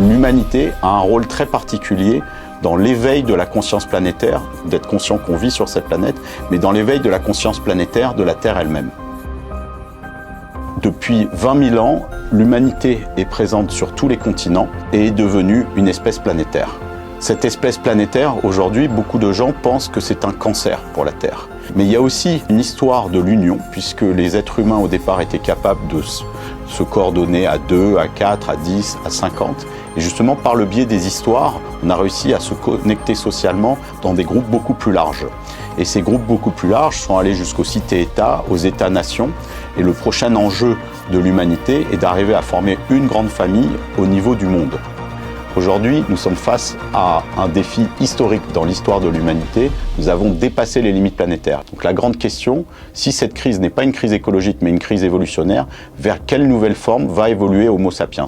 l'humanité a un rôle très particulier dans l'éveil de la conscience planétaire, d'être conscient qu'on vit sur cette planète, mais dans l'éveil de la conscience planétaire de la Terre elle-même. Depuis 20 000 ans, l'humanité est présente sur tous les continents et est devenue une espèce planétaire. Cette espèce planétaire, aujourd'hui, beaucoup de gens pensent que c'est un cancer pour la Terre. Mais il y a aussi une histoire de l'union, puisque les êtres humains au départ étaient capables de se coordonner à 2, à 4, à 10, à 50. Et justement, par le biais des histoires, on a réussi à se connecter socialement dans des groupes beaucoup plus larges. Et ces groupes beaucoup plus larges sont allés jusqu'aux cités-États, aux États-nations. Et le prochain enjeu de l'humanité est d'arriver à former une grande famille au niveau du monde. Aujourd'hui, nous sommes face à un défi historique dans l'histoire de l'humanité. Nous avons dépassé les limites planétaires. Donc la grande question, si cette crise n'est pas une crise écologique mais une crise évolutionnaire, vers quelle nouvelle forme va évoluer Homo sapiens ?